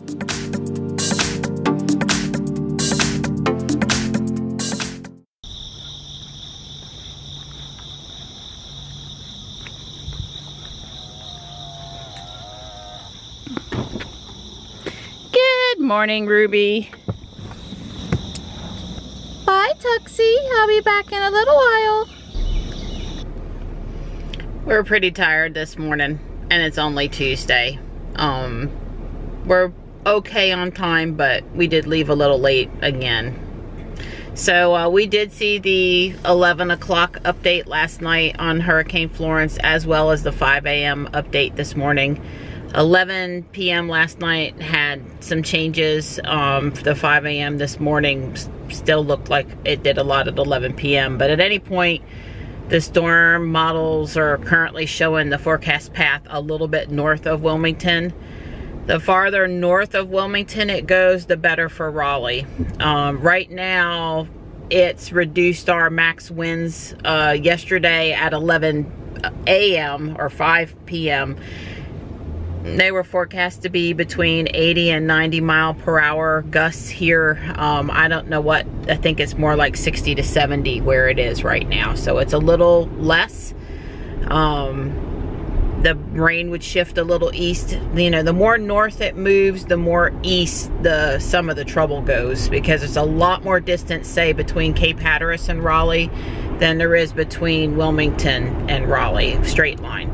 Good morning, Ruby. Bye, Tuxie. I'll be back in a little while. We're pretty tired this morning, and it's only Tuesday. We're okay on time, but we did leave a little late again. So we did see the 11 o'clock update last night on Hurricane Florence, as well as the 5 a.m. update this morning. 11 p.m. last night had some changes. The 5 a.m. this morning still looked like it did a lot at 11 p.m. But at any point, the storm models are currently showing the forecast path a little bit north of Wilmington. The farther north of Wilmington it goes, the better for Raleigh. Right now, it's reduced our max winds yesterday at 11 a.m. or 5 p.m. They were forecast to be between 80 and 90 mile per hour gusts here. I don't know what, I think it's more like 60 to 70 where it is right now. So it's a little less. The rain would shift a little east. You know, the more north it moves, the more east some of the trouble goes, because it's a lot more distance, say, between Cape Hatteras and Raleigh than there is between Wilmington and Raleigh, straight line.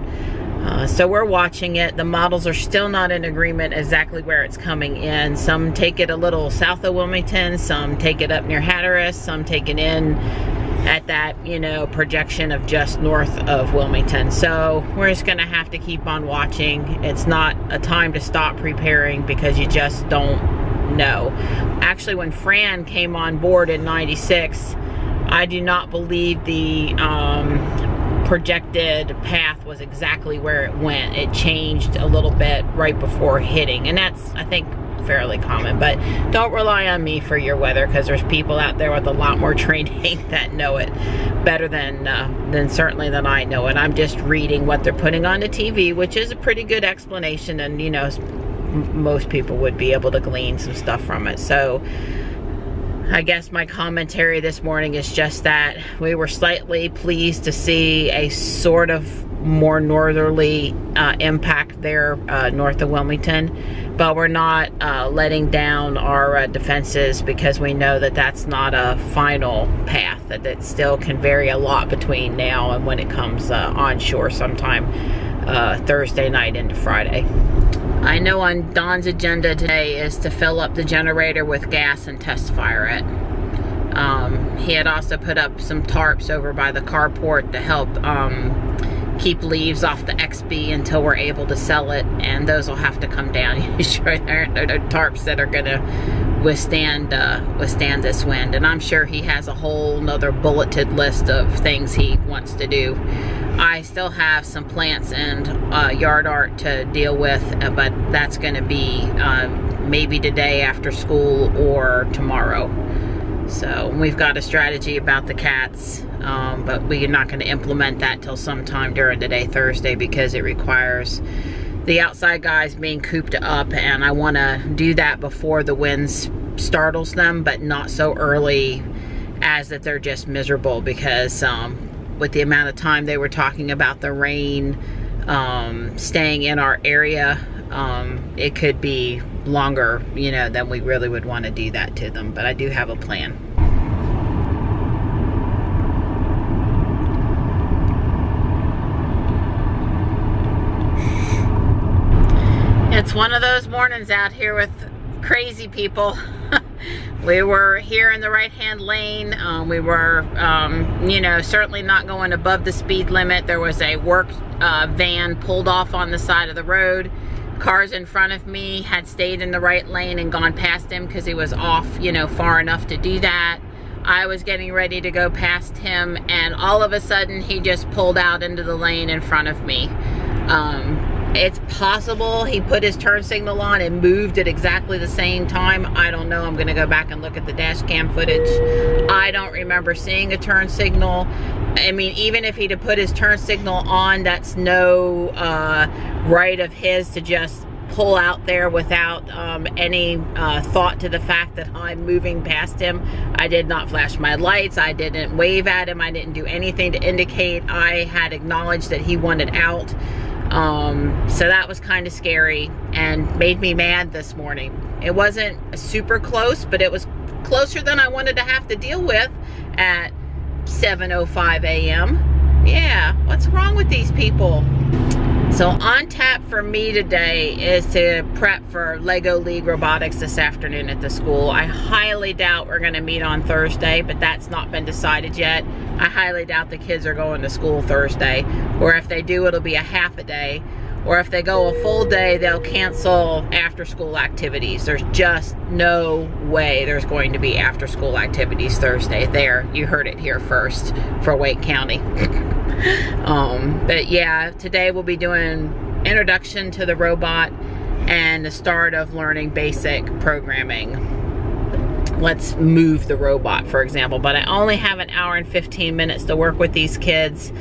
So we're watching it. The models are still not in agreement exactly where it's coming in. Some take it a little south of Wilmington, some take it up near Hatteras, some take it in at that, you know, projection of just north of Wilmington. So we're just gonna have to keep on watching. It's not a time to stop preparing because you just don't know. Actually, when Fran came on board in '96, I do not believe the projected path was exactly where it went. It changed a little bit right before hitting, and that's, I think, fairly common. But don't rely on me for your weather, because there's people out there with a lot more training that know it better than certainly than I know it. I'm just reading what they're putting on the TV, which is a pretty good explanation, and you know, most people would be able to glean some stuff from it. So I guess my commentary this morning is just that we were slightly pleased to see a sort of more northerly impact there north of Wilmington, but we're not letting down our defenses, because we know that that's not a final path, that it still can vary a lot between now and when it comes onshore sometime Thursday night into Friday. I know on Don's agenda today is to fill up the generator with gas and test fire it. He had also put up some tarps over by the carport to help keep leaves off the XB until we're able to sell it, and those will have to come down. Sure, they're tarps that are gonna withstand this wind, and I'm sure he has a whole nother bulleted list of things he wants to do. I still have some plants and yard art to deal with, but that's going to be maybe today after school or tomorrow. So we've got a strategy about the cats, but we're not going to implement that till sometime during the day Thursday, because it requires the outside guys being cooped up, and I want to do that before the winds startles them, but not so early as that they're just miserable, because with the amount of time they were talking about the rain staying in our area, it could be longer, you know, than we really would want to do that to them. But I do have a plan. It's one of those mornings out here with crazy people. We were here in the right-hand lane. We were, you know, certainly not going above the speed limit. There was a work van pulled off on the side of the road. Cars in front of me had stayed in the right lane and gone past him because he was off, you know, far enough to do that. I was getting ready to go past him, and all of a sudden he just pulled out into the lane in front of me. It's possible he put his turn signal on and moved at exactly the same time. I don't know. I'm going to go back and look at the dash cam footage. I don't remember seeing a turn signal. I mean, even if he'd have put his turn signal on, that's no right of his to just pull out there without any thought to the fact that I'm moving past him. I did not flash my lights. I didn't wave at him. I didn't do anything to indicate I had acknowledged that he wanted out. So that was kind of scary and made me mad this morning. It wasn't super close, but it was closer than I wanted to have to deal with at 7:05 a.m. Yeah, what's wrong with these people? So on tap for me today is to prep for Lego League Robotics this afternoon at the school. I highly doubt we're gonna meet on Thursday, but that's not been decided yet. I highly doubt the kids are going to school Thursday, or if they do, it'll be a half a day, or if they go a full day, they'll cancel after school activities. There's just no way there's going to be after school activities Thursday. There, you heard it here first for Wake County. But yeah, today we'll be doing introduction to the robot and the start of learning basic programming. Let's move the robot, for example, but I only have an hour and 15 minutes to work with these kids.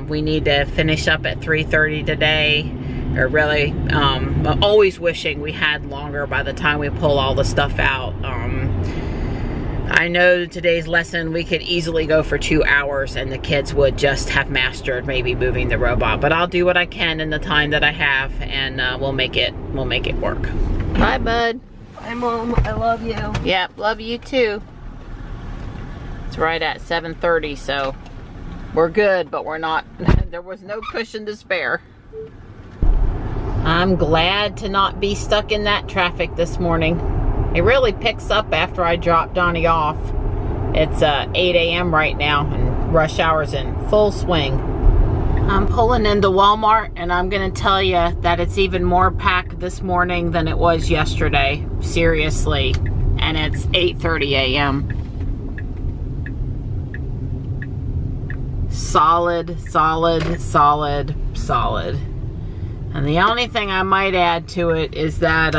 We need to finish up at 3:30 today, or really, I'm always wishing we had longer by the time we pull all the stuff out. I know today's lesson we could easily go for 2 hours and the kids would just have mastered maybe moving the robot, but I'll do what I can in the time that I have, and we'll make it work. Bye, bud. Bye, Mom. I love you. Yep, love you too. It's right at 7:30, so we're good, but we're not. There was no cushion to spare. I'm glad to not be stuck in that traffic this morning. It really picks up after I drop Donnie off. It's 8 a.m. right now, and rush hour's in full swing. I'm pulling into Walmart, and I'm gonna tell you that it's even more packed this morning than it was yesterday. Seriously. And it's 8:30 a.m. Solid, solid, solid, solid. And the only thing I might add to it is that,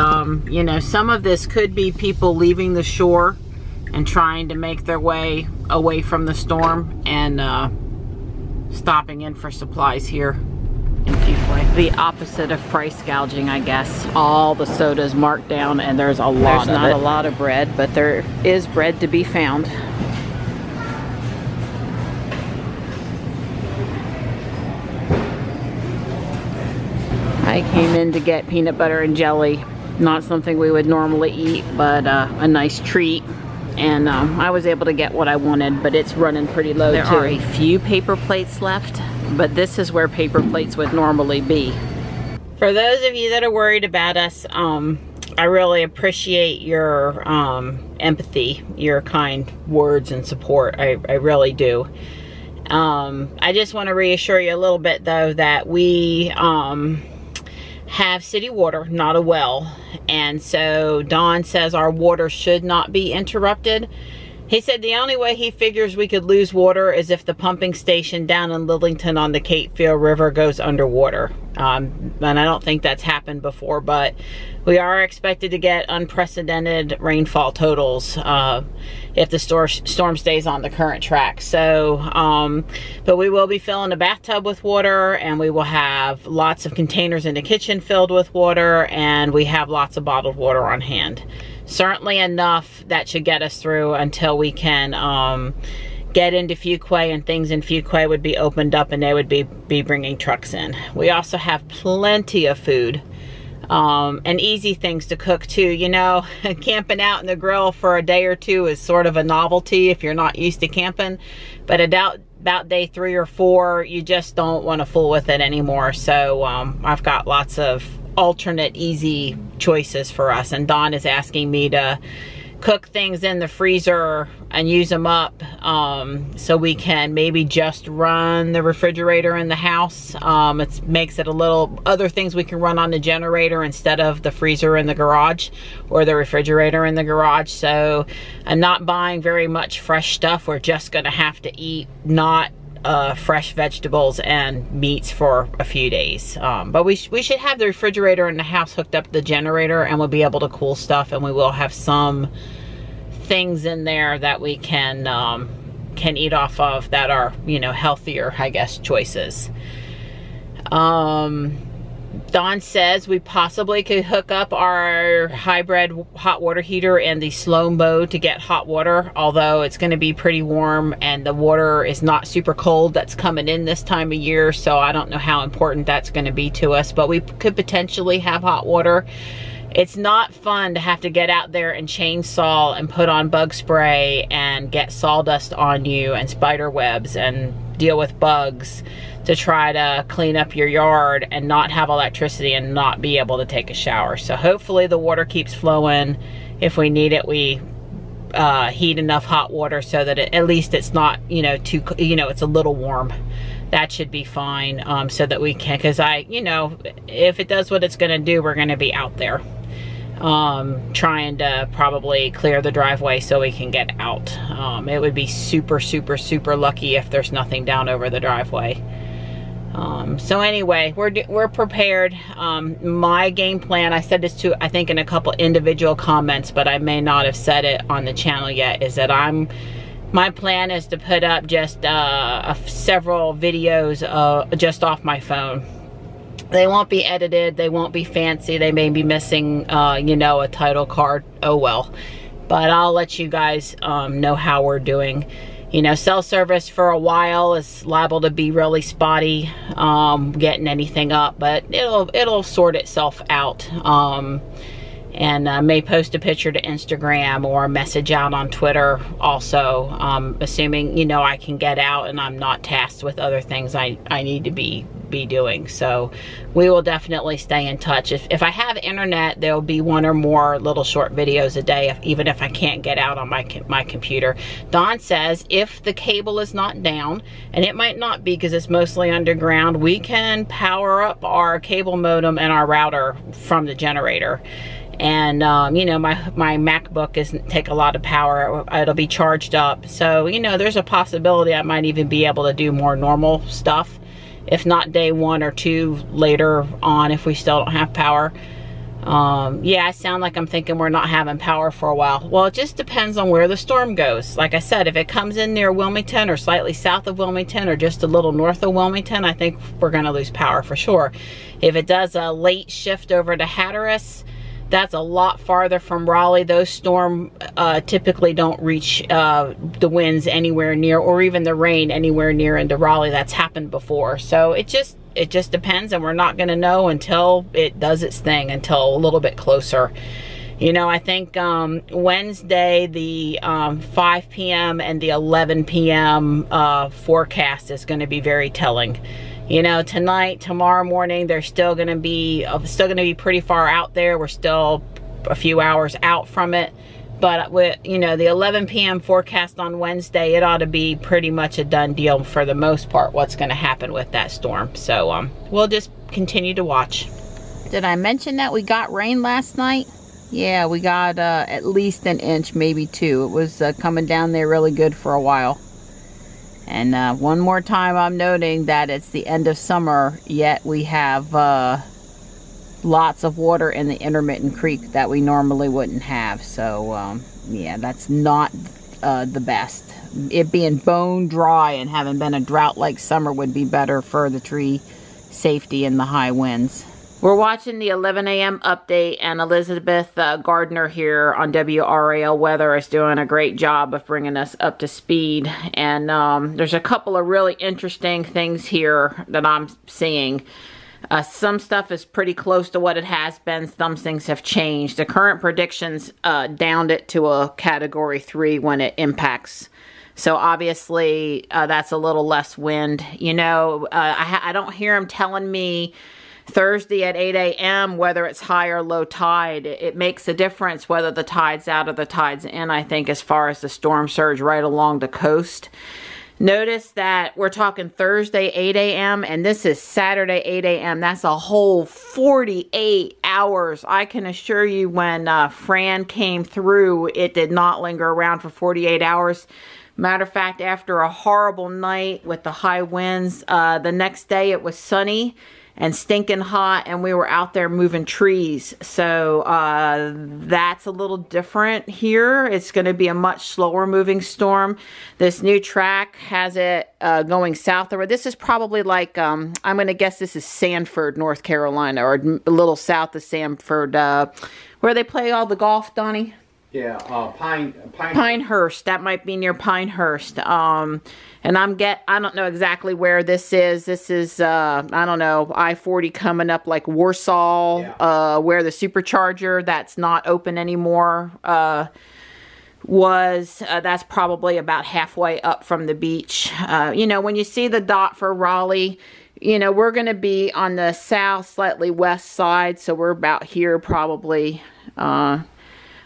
you know, some of this could be people leaving the shore and trying to make their way away from the storm and stopping in for supplies here in Fuquay. The opposite of price gouging, I guess. All the sodas marked down, and there's a lot of it. There's not a lot of bread, but there is bread to be found. I came in to get peanut butter and jelly. Not something we would normally eat, but a nice treat. And I was able to get what I wanted, but it's running pretty low too. There are a few paper plates left, but this is where paper plates would normally be. For those of you that are worried about us, I really appreciate your empathy, your kind words and support. I really do. I just want to reassure you a little bit though that we have city water, not a well, and so Don says our water should not be interrupted. He said the only way he figures we could lose water is if the pumping station down in Lillington on the Cape Fear River goes underwater. And I don't think that's happened before, but we are expected to get unprecedented rainfall totals if the storm stays on the current track. So, but we will be filling a bathtub with water, and we will have lots of containers in the kitchen filled with water, and we have lots of bottled water on hand. Certainly enough that should get us through until we can get into Fuquay, and things in Fuquay would be opened up and they would be bringing trucks in. We also have plenty of food and easy things to cook too. You know, camping out in the grill for a day or two is sort of a novelty if you're not used to camping, but about day 3 or 4, you just don't want to fool with it anymore. So I've got lots of alternate easy choices for us, and Dawn is asking me to cook things in the freezer and use them up so we can maybe just run the refrigerator in the house. It makes it a little, other things we can run on the generator instead of the freezer in the garage or the refrigerator in the garage. So I'm not buying very much fresh stuff. We're just gonna have to eat not fresh vegetables and meats for a few days. But we should have the refrigerator in the house hooked up to the generator, and we'll be able to cool stuff, and we will have some things in there that we can eat off of that are, you know, healthier, I guess, choices. Don says we possibly could hook up our hybrid hot water heater in the slow mode to get hot water, although it's going to be pretty warm and the water is not super cold that's coming in this time of year, so I don't know how important that's going to be to us, but we could potentially have hot water. It's not fun to have to get out there and chainsaw and put on bug spray and get sawdust on you and spider webs and deal with bugs to try to clean up your yard and not have electricity and not be able to take a shower. So hopefully the water keeps flowing. If we need it, we heat enough hot water so that at least it's not, too, it's a little warm. That should be fine, so that we can, because if it does what it's gonna do, we're gonna be out there trying to probably clear the driveway so we can get out. It would be super, super, super lucky if there's nothing down over the driveway. So anyway, we're prepared. My game plan, I said this to, I think, in a couple individual comments, but I may not have said it on the channel yet, is that my plan is to put up just several videos just off my phone. They won't be edited, they won't be fancy, they may be missing, a title card, oh well. But I'll let you guys know how we're doing. Cell service for a while is liable to be really spotty, getting anything up, but it'll sort itself out. And may post a picture to Instagram or message out on Twitter also, assuming, I can get out and I'm not tasked with other things I need to be doing. So we will definitely stay in touch. If I have internet, there'll be one or more little short videos a day, even if I can't get out on my computer. Don says if the cable is not down, and it might not be because it's mostly underground, we can power up our cable modem and our router from the generator. And my MacBook doesn't take a lot of power. It'll be charged up, so there's a possibility I might even be able to do more normal stuff, if not day 1 or 2 later on, if we still don't have power. Yeah, I sound like I'm thinking we're not having power for a while. Well, it just depends on where the storm goes. Like I said, if it comes in near Wilmington or slightly south of Wilmington or just a little north of Wilmington, I think we're going to lose power for sure. If it does a late shift over to Hatteras, that's a lot farther from Raleigh. Those storms typically don't reach the winds anywhere near, or even the rain anywhere near into Raleigh. That's happened before. So it just depends, and we're not going to know until it does its thing, until a little bit closer. I think Wednesday, the 5 p.m. and the 11 p.m. Forecast is going to be very telling. Tonight, tomorrow morning, they're still going to be pretty far out there. We're still a few hours out from it, but with the 11 p.m. forecast on Wednesday, it ought to be pretty much a done deal for the most part. What's going to happen with that storm? So we'll just continue to watch. Did I mention that we got rain last night? Yeah, we got at least an inch, maybe 2. It was coming down there really good for a while. And one more time, I'm noting that it's the end of summer, yet we have lots of water in the intermittent creek that we normally wouldn't have. So, yeah, that's not the best. It being bone dry and having been a drought-like summer would be better for the tree safety and the high winds. We're watching the 11 a.m. update, and Elizabeth Gardner here on WRAL Weather is doing a great job of bringing us up to speed. And there's a couple of really interesting things here that I'm seeing. Some stuff is pretty close to what it has been. Some things have changed. The current predictions downed it to a category 3 when it impacts. So obviously that's a little less wind. I don't hear them telling me Thursday at 8 a.m. whether it's high or low tide. It makes a difference whether the tide's out or the tide's in, I think, as far as the storm surge right along the coast. Notice that we're talking Thursday 8 a.m. and this is Saturday 8 a.m. That's a whole 48 hours. I can assure you when Fran came through, it did not linger around for 48 hours. Matter of fact, after a horrible night with the high winds, the next day it was sunny. and stinking hot, and we were out there moving trees. So that's a little different here. It's going to be a much slower moving storm. This new track has it going southward. This is probably like, I'm going to guess this is Sanford, North Carolina, or a little south of Sanford, where they play all the golf, Donnie. Yeah, Pinehurst. That might be near Pinehurst. And I don't know exactly where this is. This is, I don't know, I-40 coming up like Warsaw, yeah. Where the supercharger that's not open anymore was. That's probably about halfway up from the beach. You know, when you see the dot for Raleigh, you know, we're going to be on the south, slightly west side. So we're about here probably.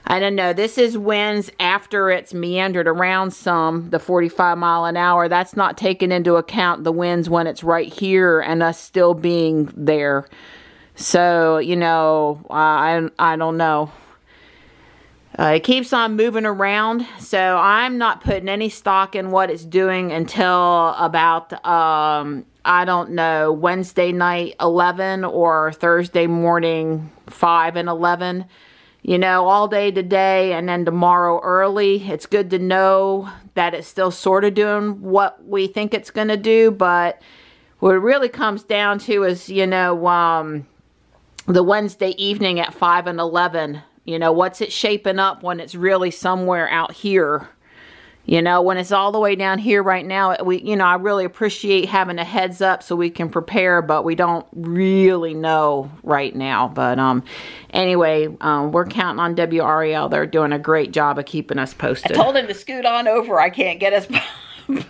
I don't know. This is winds after it's meandered around some, the 45 mile an hour. That's not taking into account the winds when it's right here and us still being there. So, you know, I don't know. It keeps on moving around. So I'm not putting any stock in what it's doing until about, I don't know, Wednesday night 11 or Thursday morning 5 and 11. You know, all day today and then tomorrow early. It's good to know that it's still sort of doing what we think it's going to do. But what it really comes down to is, you know, the Wednesday evening at 5 and 11. You know, what's it shaping up when it's really somewhere out here? You know, when it's all the way down here right now, you know, I really appreciate having a heads up so we can prepare, but we don't really know right now. But anyway, we're counting on WREL. They're doing a great job of keeping us posted. I told him to scoot on over. I can't get us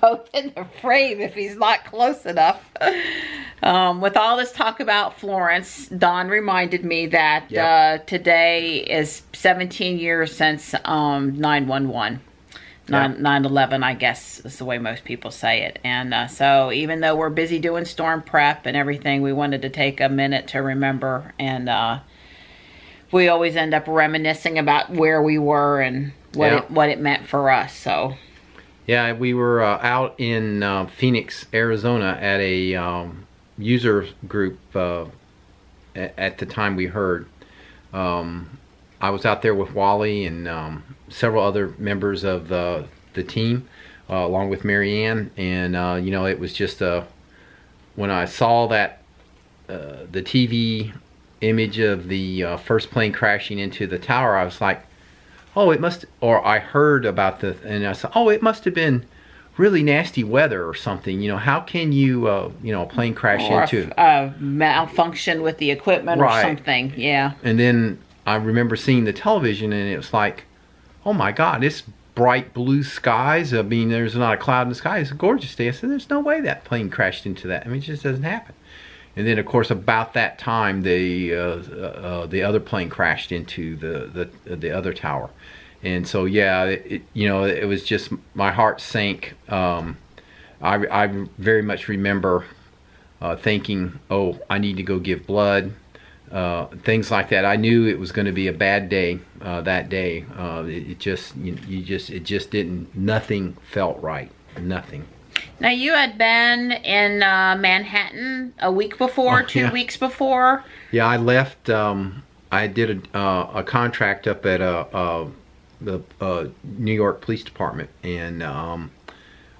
both in the frame if he's not close enough. With all this talk about Florence, Don reminded me that today is 17 years since 9/11. 9/11, I guess is the way most people say it. And so even though we're busy doing storm prep and everything, we wanted to take a minute to remember. And we always end up reminiscing about where we were and what it meant for us. So yeah, we were out in Phoenix, Arizona at a user group at the time we heard. I was out there with Wally and several other members of the team, along with Marianne, and you know, it was just when I saw that the TV image of the first plane crashing into the tower, I was like, oh, it must, or I heard about and I said, oh, it must have been really nasty weather or something. You know, how can you, you know, a plane crash into a malfunction with the equipment or something? Yeah. And then I remember seeing the television, and it was like, oh my God, it's bright blue skies. I mean, there's not a cloud in the sky. It's a gorgeous day. I said, there's no way that plane crashed into that. I mean, it just doesn't happen. And then, of course, about that time, the other plane crashed into the other tower. And so, yeah, you know, it was just, my heart sank. I very much remember thinking, oh, I need to go give blood. Things like that. I knew it was going to be a bad day that day. It just didn't, nothing felt right. Nothing. Now, you had been in Manhattan a week before, 2 weeks before. Yeah, I left. I did a contract up at the New York Police Department, and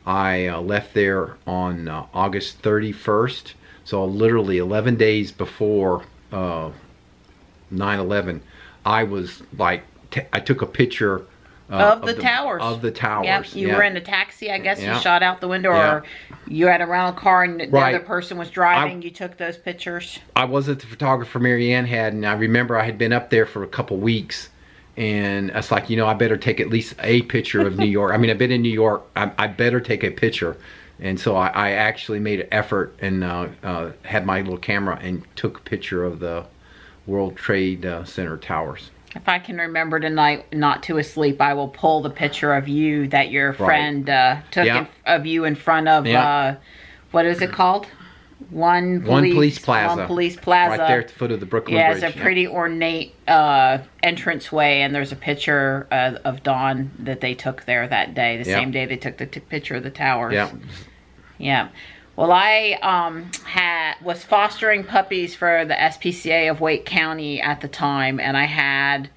I left there on August 31st. So literally 11 days before 9/11, I was like, I took a picture of the towers. Of the towers. Yep. You were in a taxi, I guess. You shot out the window, or you had a rental car and the other person was driving. You took those pictures. I wasn't the photographer Marianne had, and I remember I had been up there for a couple weeks, and it's like, you know, I better take at least a picture of New York. I mean, I've been in New York. I better take a picture. And so I actually made an effort and had my little camera and took a picture of the World Trade Center towers. If I can remember tonight, not to asleep, I will pull the picture of you that your friend took of you in front of, what is it called? One Police Plaza. One Police Plaza. Right there at the foot of the Brooklyn Bridge. Yeah, it's a pretty ornate entranceway, and there's a picture of Dawn that they took there that day, the same day they took the picture of the towers. Yeah. Yeah. Well, I was fostering puppies for the SPCA of Wake County at the time, and I had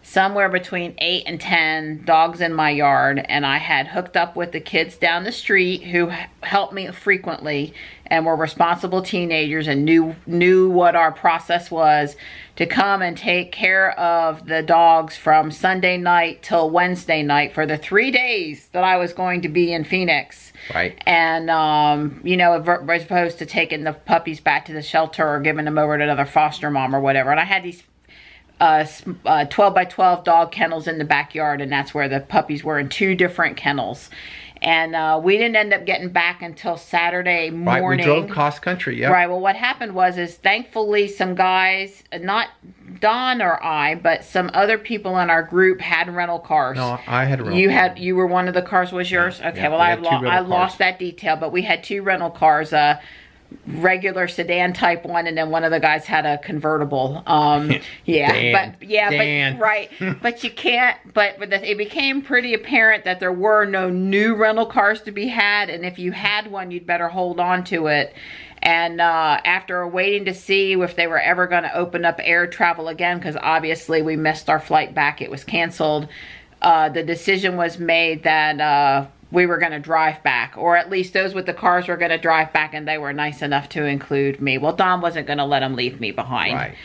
somewhere between 8 and 10 dogs in my yard, and I had hooked up with the kids down the street who helped me frequently and were responsible teenagers and knew what our process was to come and take care of the dogs from Sunday night till Wednesday night for the 3 days that I was going to be in Phoenix. Right. And, you know, as opposed to taking the puppies back to the shelter or giving them over to another foster mom or whatever. And I had these 12 by 12 dog kennels in the backyard, and that's where the puppies were in 2 different kennels. And we didn't end up getting back until Saturday morning. Right, we drove cross country, yeah. Right, well what happened is thankfully some guys, not Don or I, but some other people in our group had rental cars. No, I had a rental car. You were one of the cars was yours? Yeah, okay, yeah, well I lost that detail, but we had 2 rental cars, regular sedan type one, and then one of the guys had a convertible. Right. But you can't. But it became pretty apparent that there were no new rental cars to be had, and if you had one, you'd better hold on to it. And after waiting to see if they were ever going to open up air travel again, because obviously we missed our flight back, it was canceled. The decision was made that we were going to drive back, or at least those with the cars were going to drive back, and they were nice enough to include me. Well, Don wasn't going to let them leave me behind. Right.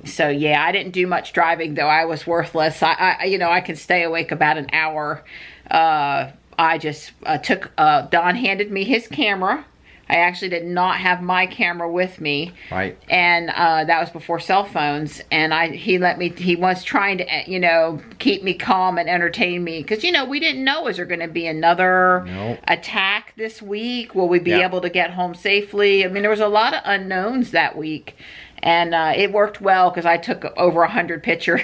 So yeah, I didn't do much driving, though. I was worthless. I could stay awake about an hour. I just Don handed me his camera. I actually did not have my camera with me. Right. And that was before cell phones. And he was trying to, you know, keep me calm and entertain me. Because, you know, we didn't know, is there going to be another attack this week? Will we be able to get home safely? I mean, there was a lot of unknowns that week. And it worked well because I took over 100 pictures.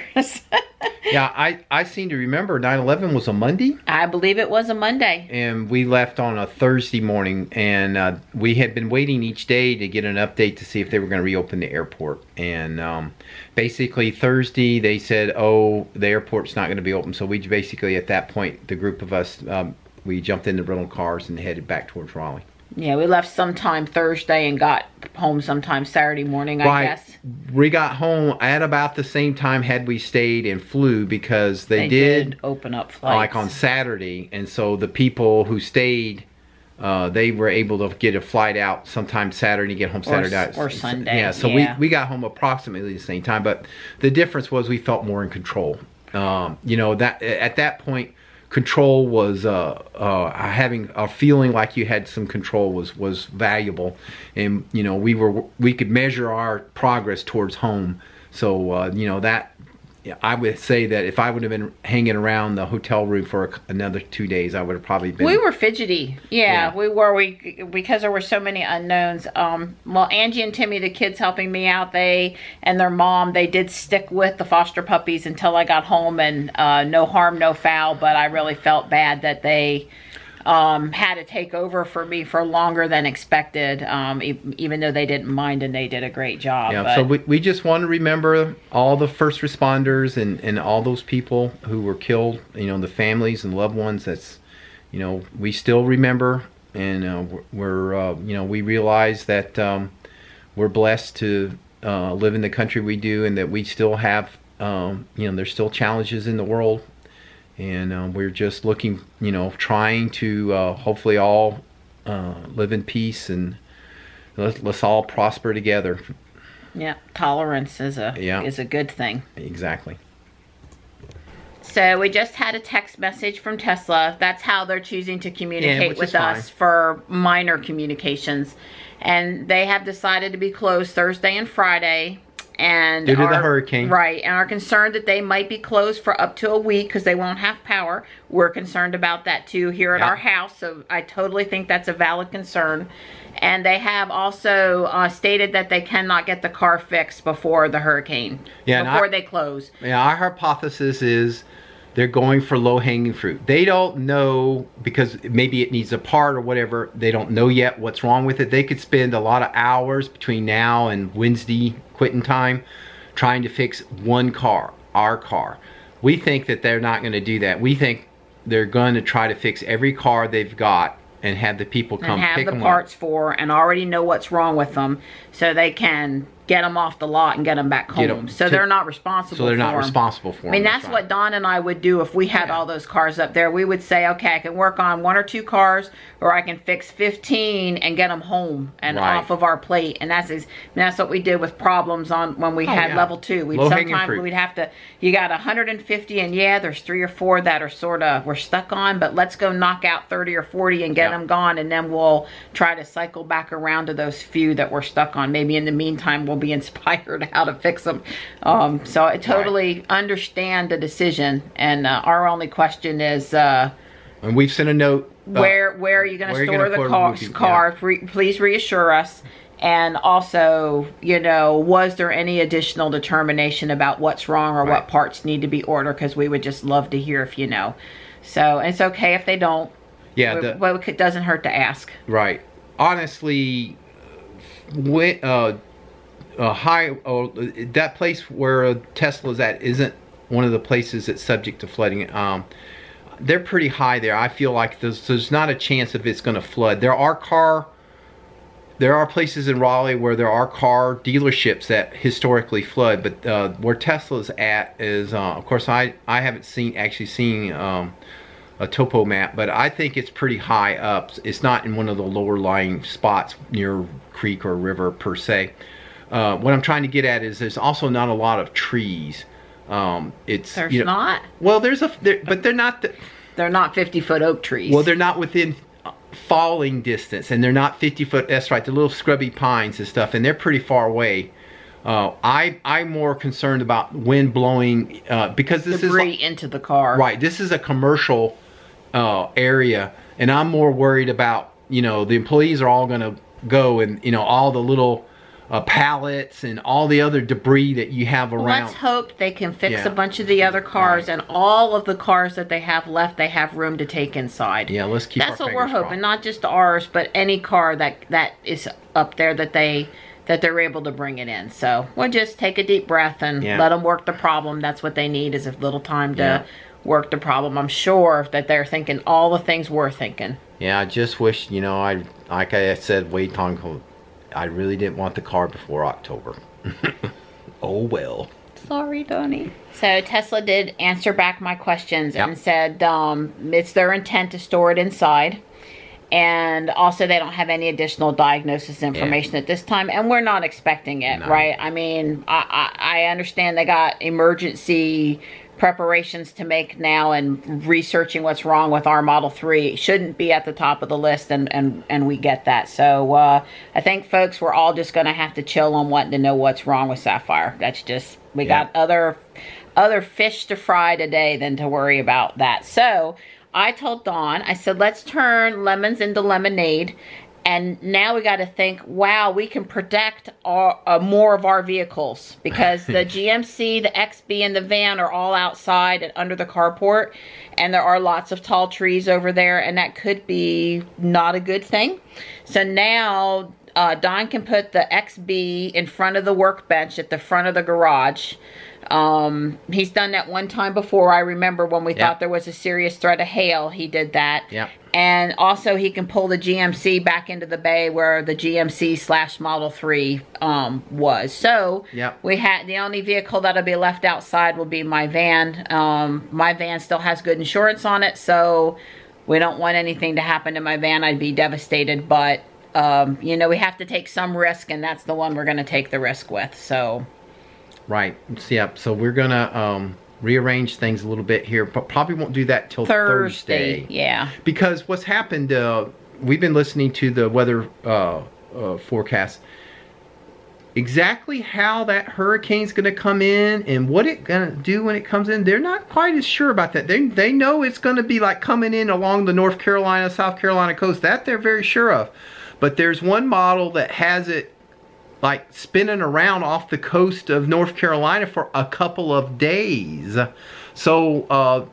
Yeah, I seem to remember 9/11 was a Monday. I believe it was a Monday. And we left on a Thursday morning, and we had been waiting each day to get an update to see if they were going to reopen the airport. And basically Thursday they said, oh, the airport's not going to be open. So we basically, at that point, the group of us, we jumped into rental cars and headed back towards Raleigh. Yeah, we left sometime Thursday and got home sometime Saturday morning, I guess. We got home at about the same time had we stayed and flew, because they did open up flights. Like on Saturday. And so the people who stayed, they were able to get a flight out sometime Saturday, get home Saturday night. Or Sunday. Yeah, so we got home approximately the same time. But the difference was we felt more in control. You know, that at that point, control was having a feeling like you had some control was valuable, and you know we could measure our progress towards home. So you know, that I would say that if I would have been hanging around the hotel room for another 2 days, I would have probably been. We were fidgety. Yeah, we were. Because there were so many unknowns. Well, Angie and Timmy, the kids helping me out, they and their mom, they did stick with the foster puppies until I got home, and no harm, no foul. But I really felt bad that they had to take over for me for longer than expected, even though they didn't mind and they did a great job. Yeah, so we just want to remember all the first responders and all those people who were killed, you know, the families and loved ones. That's, you know, we still remember, and we're you know, we realize that we're blessed to live in the country we do, and that we still have, you know, there's still challenges in the world. And we're just looking, you know, trying to hopefully all live in peace, and let's all prosper together. Yeah, tolerance is a good thing. Exactly. So we just had a text message from Tesla. That's how they're choosing to communicate with us for minor communications. And they have decided to be closed Thursday and Friday. And due to the hurricane. Right, and are concerned that they might be closed for up to a week because they won't have power. We're concerned about that too here at our house, so I totally think that's a valid concern. And they have also stated that they cannot get the car fixed before the hurricane, before they close. Yeah, our hypothesis is they're going for low-hanging fruit. They don't know, because maybe it needs a part or whatever. They don't know yet what's wrong with it. They could spend a lot of hours between now and Wednesday quitting time trying to fix one car, our car. We think that they're not going to do that. We think they're going to try to fix every car they've got and have the people come and have pick the them parts up. for, and already know what's wrong with them, so they can get them off the lot and get them back home. So they're not responsible. So they're not for them. responsible for them. I mean, that's what Don and I would do if we had all those cars up there. We would say, okay, I can work on 1 or 2 cars, or I can fix 15 and get them home and off of our plate. And that's what we did with problems on when we had level 2. We'd sometimes we'd have to. You got 150, and yeah, there's 3 or 4 that are sort of we're stuck on, but let's go knock out 30 or 40 and get them gone, and then we'll try to cycle back around to those few that we're stuck on. Maybe in the meantime, we'll be inspired how to fix them. So I totally understand the decision, and our only question is, and we've sent a note. Where are you going to store the car? Please reassure us. And also, you know, was there any additional determination about what's wrong or what parts need to be ordered? Because we would just love to hear if you know. So it's okay if they don't. Yeah, well, it doesn't hurt to ask. Right. Honestly, that place where Tesla's at isn't one of the places that's subject to flooding. They're pretty high there. I feel like there's not a chance if it's going to flood. There are places in Raleigh where there are car dealerships that historically flood, but where Tesla's at is, of course, I haven't actually seen a topo map, but I think it's pretty high up. It's not in one of the lower lying spots near creek or river per se. What I'm trying to get at is there's also not a lot of trees. There's not. Well, but they're not. They're not 50-foot oak trees. Well, they're not within falling distance, and they're not 50-foot. That's right, the little scrubby pines and stuff, and they're pretty far away. I'm more concerned about wind blowing because this debris into the car. Right. This is a commercial area, and I'm more worried about, you know, the employees are all going to go, and, you know, all the little pallets and all the other debris that you have around. Let's hope they can fix a bunch of the other cars, and all of the cars that they have left, they have room to take inside. Yeah, let's keep That's what we're hoping, not just ours, but any car that is up there that they're able to bring it in. So we'll just take a deep breath and let them work the problem. That's what they need, is a little time to work the problem. I'm sure that they're thinking all the things we're thinking. Yeah, I just wish, you know, like I said way time, I really didn't want the car before October. Oh well. Sorry, Donnie. So Tesla did answer back my questions and said it's their intent to store it inside. And also they don't have any additional diagnosis information at this time. And we're not expecting it, right? I mean, I understand they got emergency preparations to make now, and researching what's wrong with our Model 3 shouldn't be at the top of the list, and we get that. So I think, folks, we're all just going to have to chill on wanting to know what's wrong with Sapphire. That's just, we got other fish to fry today than to worry about that. So I told Dawn, I said, let's turn lemons into lemonade. And now we got to think, wow, we can protect more of our vehicles, because the GMC, the XB, and the van are all outside and under the carport. And there are lots of tall trees over there, and that could be not a good thing. So now Don can put the XB in front of the workbench at the front of the garage. He's done that one time before. I remember when we thought there was a serious threat of hail, he did that. And also he can pull the GMC back into the bay where the GMC / Model 3 was. So we had, the only vehicle that'll be left outside will be my van. My van still has good insurance on it, so we don't want anything to happen to my van. I'd be devastated, but you know, we have to take some risk, and that's the one we're going to take the risk with. So right. So we're gonna rearrange things a little bit here, but probably won't do that till Thursday. Yeah. Because what's happened, we've been listening to the weather forecast. Exactly how that hurricane's gonna come in and what it's gonna do when it comes in, they're not quite as sure about that. They know it's gonna be like coming in along the North Carolina, South Carolina coast. That they're very sure of. But there's one model that has it like spinning around off the coast of North Carolina for a couple of days. So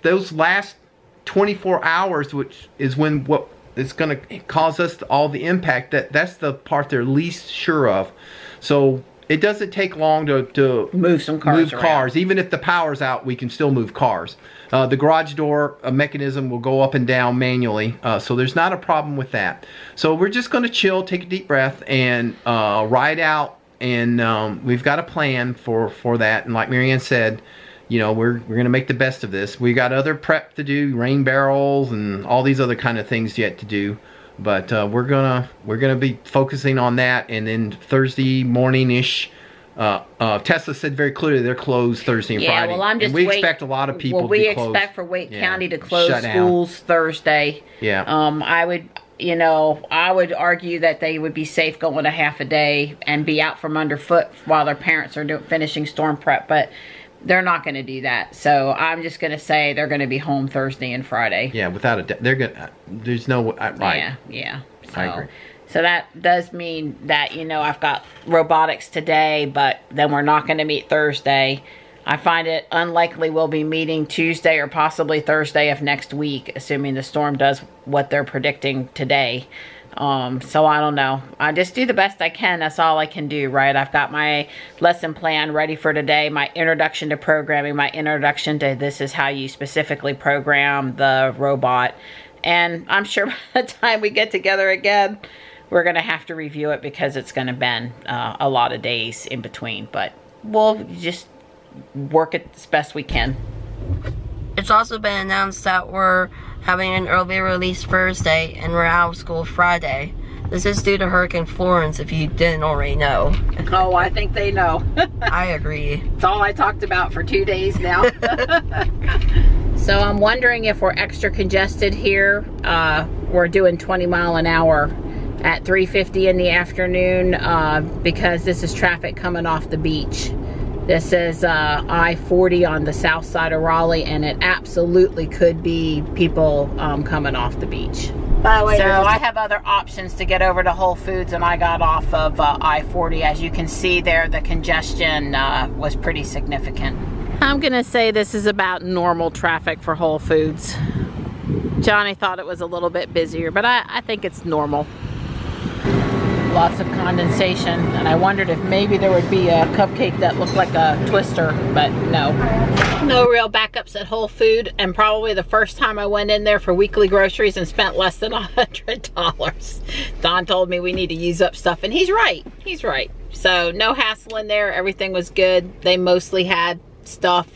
those last 24 hours, which is when what is going to cause us all the impact, that's the part they're least sure of. So it doesn't take long to move some cars around. Even if the power's out, we can still move cars. The garage door mechanism will go up and down manually, so there's not a problem with that. So we're just going to chill, take a deep breath, and ride out. And we've got a plan for that. And like Marianne said, you know, we're going to make the best of this. We got other prep to do, rain barrels and all these other kind of things yet to do. But we're gonna be focusing on that. And then Thursday morning-ish, Tesla said very clearly they're closed Thursday and Friday. Well, I'm just and we expect a lot of people to be closed. We expect for Wake County to close schools Thursday. Yeah. I would argue that they would be safe going a half a day and be out from underfoot while their parents are finishing storm prep, but they're not going to do that. So I'm just going to say they're going to be home Thursday and Friday. Yeah, without a doubt. They're going to, there's no, right. Yeah. I agree. So that does mean that, you know, I've got robotics today, but then we're not going to meet Thursday. I find it unlikely we'll be meeting Tuesday or possibly Thursday of next week, assuming the storm does what they're predicting today. So I don't know. I just do the best I can. That's all I can do, right? I've got my lesson plan ready for today, my introduction to programming, my introduction to this is how you specifically program the robot. And I'm sure by the time we get together again, we're going to have to review it because it's going to been a lot of days in between. But we'll just work it as best we can. It's also been announced that we're having an early release Thursday and we're out of school Friday. This is due to Hurricane Florence, if you didn't already know. Oh, I think they know. I agree. It's all I talked about for 2 days now. So I'm wondering if we're extra congested here. We're doing 20 mile an hour at 3:50 in the afternoon because this is traffic coming off the beach. This is I-40 on the south side of Raleigh, and it absolutely could be people coming off the beach. By the way, so I have other options to get over to Whole Foods, and I got off of I-40. As you can see there, the congestion was pretty significant. I'm gonna say this is about normal traffic for Whole Foods. Johnny thought it was a little bit busier, but I think it's normal. Lots of condensation, and I wondered if maybe there would be a cupcake that looked like a twister, but no. No real backups at Whole Food, and probably the first time I went in there for weekly groceries and spent less than $100. Don told me we need to use up stuff, and he's right. He's right. So no hassle in there. Everything was good. They mostly had stuff.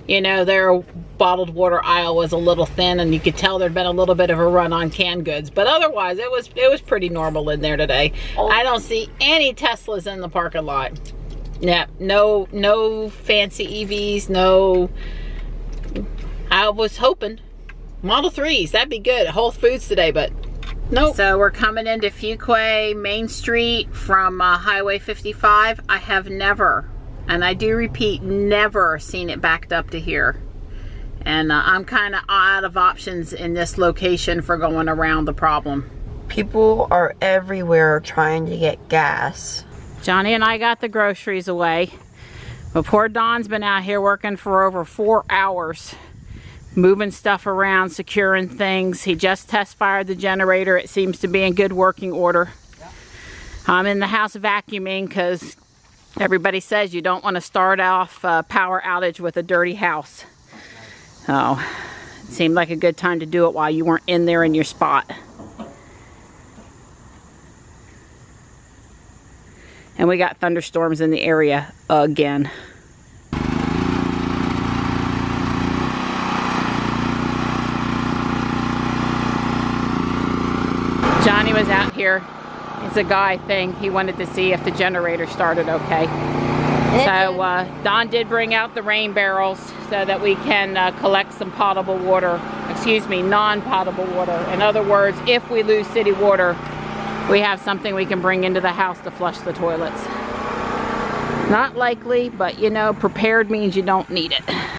You know, their bottled water aisle was a little thin, and you could tell there'd been a little bit of a run on canned goods. But otherwise, it was pretty normal in there today. I don't see any Teslas in the parking lot. Yeah, no fancy EVs, no. I was hoping Model 3s, that'd be good at Whole Foods today, but nope. So we're coming into Fuquay Main Street from Highway 55. I have never, and I do repeat, never seen it backed up to here. And I'm kind of out of options in this location for going around the problem. people are everywhere trying to get gas. Johnny and I got the groceries away. But poor Don's been out here working for over 4 hours. Moving stuff around, securing things. He just test fired the generator. It seems to be in good working order. I'm in the house vacuuming because everybody says you don't want to start off a power outage with a dirty house. Oh, it seemed like a good time to do it while you weren't in there in your spot. And we got thunderstorms in the area again. Johnny was out here. It's a guy thing. He wanted to see if the generator started okay. So Don did bring out the rain barrels so that we can collect some potable water. Excuse me, non-potable water. In other words, if we lose city water, we have something we can bring into the house to flush the toilets. Not likely, but you know, prepared means you don't need it.